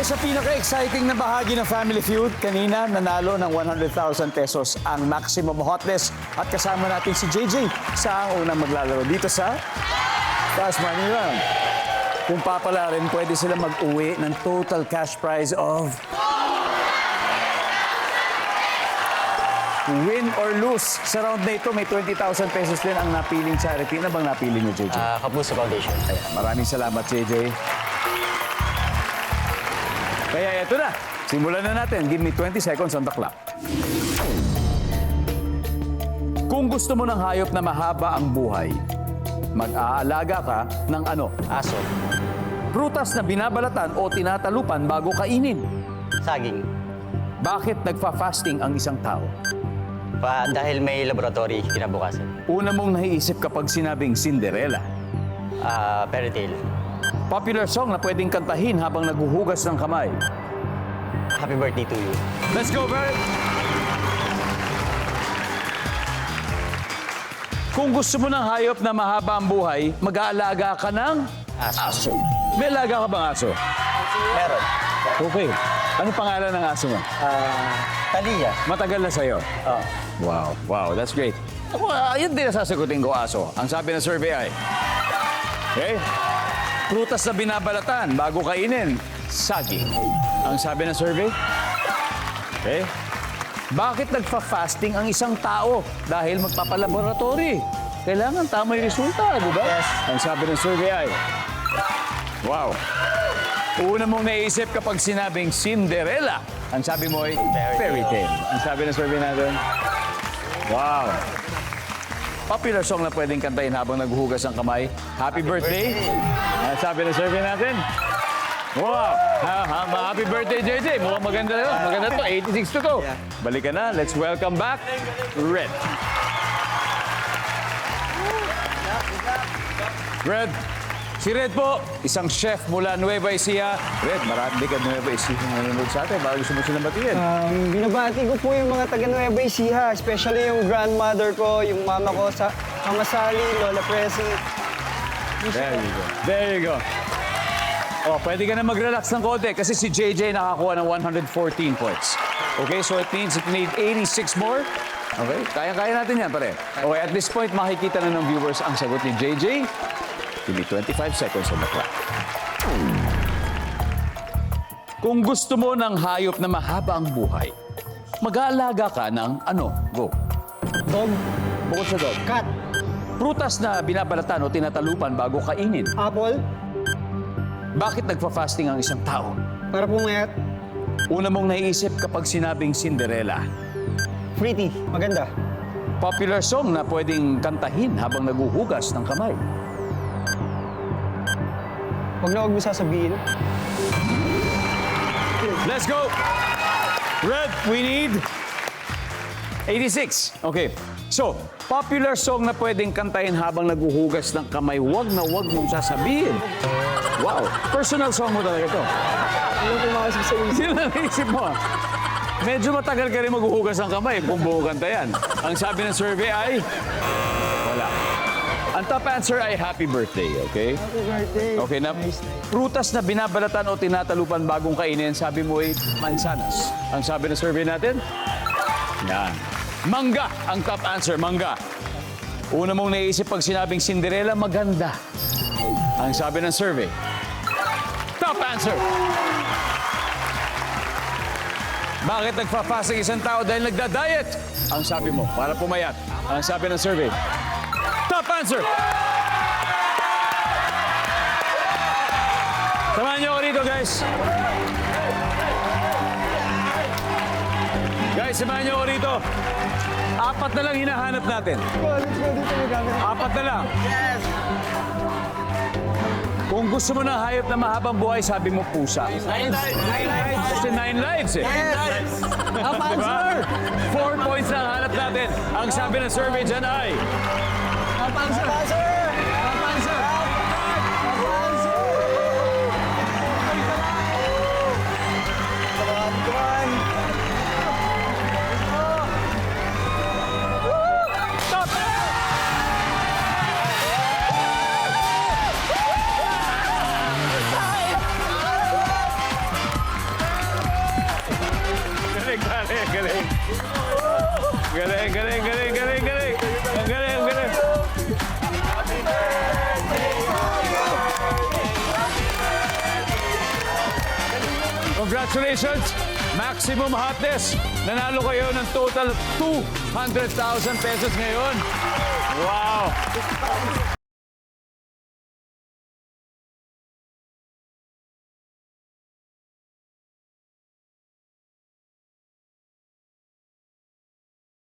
Sa pinaka-exciting na bahagi ng Family Feud, kanina nanalo ng 100,000 pesos ang Maximum Hotness at kasama natin si JJ sa ang unang maglalaro dito sa Cash Money Round. Kung papala rin, pwede sila mag-uwi ng total cash prize of win or lose. Sa round na ito, may 20,000 pesos din ang napiling charity. Ano bang napili mo, JJ? Kapuso Foundation. Ayan, maraming salamat, JJ. Kaya eto na, simulan na natin. Give me 20 seconds on the clock. Kung gusto mo ng hayop na mahaba ang buhay, mag-aalaga ka ng ano? Aso. Prutas na binabalatan o tinatalupan bago kainin. Saging. Bakit nagfa-fasting ang isang tao? Dahil may laboratory kinabukasan. Una mong naiisip kapag sinabing Cinderella. Fairy tale. Popular song na pwedeng kantahin habang naguhugas ng kamay. Happy birthday to you. Let's go, Bert! Kung gusto mo ng hayop na mahaba ang buhay, mag-aalaga ka ng Aso. May alaga ka bang aso? Meron. Okay. Ano pangalan ng aso mo? Talia. Matagal na sa'yo? Oh. Wow, that's great. Ako, yun din ang sasagutin ko, aso. Ang sabi ng survey ay, okay, prutas na binabalatan bago kainin, saging. Ang sabi ng survey, okay, bakit nagfa-fasting ang isang tao? Dahil magpapalaboratory. Kailangan tama yung resulta, di ba? Yes. Ang sabi ng survey ay, wow. Una mong naisip kapag sinabing Cinderella, ang sabi mo ay fairy tale. Ang sabi ng survey natin, wow. Popular song na pwedeng kantahin habang naghuhugas ang kamay, Happy Birthday. Ang sabi ng survey natin, wow. Happy birthday, JJ. Mukhang maganda yun. Maganda to. 86 to go. Balik ka na. Let's welcome back, Red. Red. Si Red po, isang chef mula Nueva Ecija. Red, marami ka Nueva Ecija nanonood sa atin. Baka gusto mo silang batiin. Binabati ko po yung mga taga Nueva Ecija, especially yung grandmother ko, yung mama ko sa Kamasali, Lola Presi. There you go. There you go. Oh, pwede ka na mag-relax ng konti kasi si JJ nakakuha ng 114 points. Okay, so it means it need 86 more. Okay, kaya-kaya natin yan, pare. Okay, at this point, makikita na ng viewers ang sagot ni JJ. Give me 25 seconds on the clock. Kung gusto mo ng hayop na mahaba ang buhay, mag-aalaga ka ng ano? Go. Dog, Bukod sa dog. cat, Prutas na binabalatan o tinatalupan bago kainin. apple, Bakit nagpa-fasting ang isang tao? para pumayat, Una mong naiisip kapag sinabing Cinderella. pretty, maganda. Popular song na pwedeng kantahin habang naguhugas ng kamay. Huwag na huwag mo sasabihin. Let's go! Red, we need 86. Okay. So, popular song na pwedeng kantahin habang naguhugas ng kamay, wag na wag mong sasabihin. Wow. Personal song mo talaga to. Ano pumasok sa isip? Sino naisip mo? Medyo matagal ka rin maghuhugas ng kamay kung buo kanta yan. Ang sabi ng survey ay, wala. Ang top answer ay happy birthday, okay? Happy birthday. Okay na. Nice. Prutas na binabalatan o tinatalupan bagong kainin, sabi mo ay mansanas. Ang sabi ng survey natin, yan. Mangga ang top answer, mangga. Una mong naisip pag sinabing Cinderella, maganda. Ang sabi ng survey, top answer. Bakit nagpa-fasting isang tao dahil nagda-diet? Ang sabi mo, para pumayat. Ang sabi ng survey, top answer. Samahan niyo ako dito, guys. Guys, samahan niyo ako rito. Apat na lang hinahanap natin. Let's go dito may camera. Apat na lang. Yes! Kung gusto mo ng hayop na mahabang buhay, sabi mo pusa. 9 lives. Kasi 9 lives eh. Yes! Top Diba? answer! 4 points na ang hanap natin. Ang sabi ng survey dyan ay... Top answer! Top answer! Top answer! Top answer! Come on, come on! Stop! Galing, galing, galing, galing, galing. Ang galing, ang galing. Congratulations! Maximum hotness. Nanalo kayo ng total 200,000 pesos ngayon. Wow!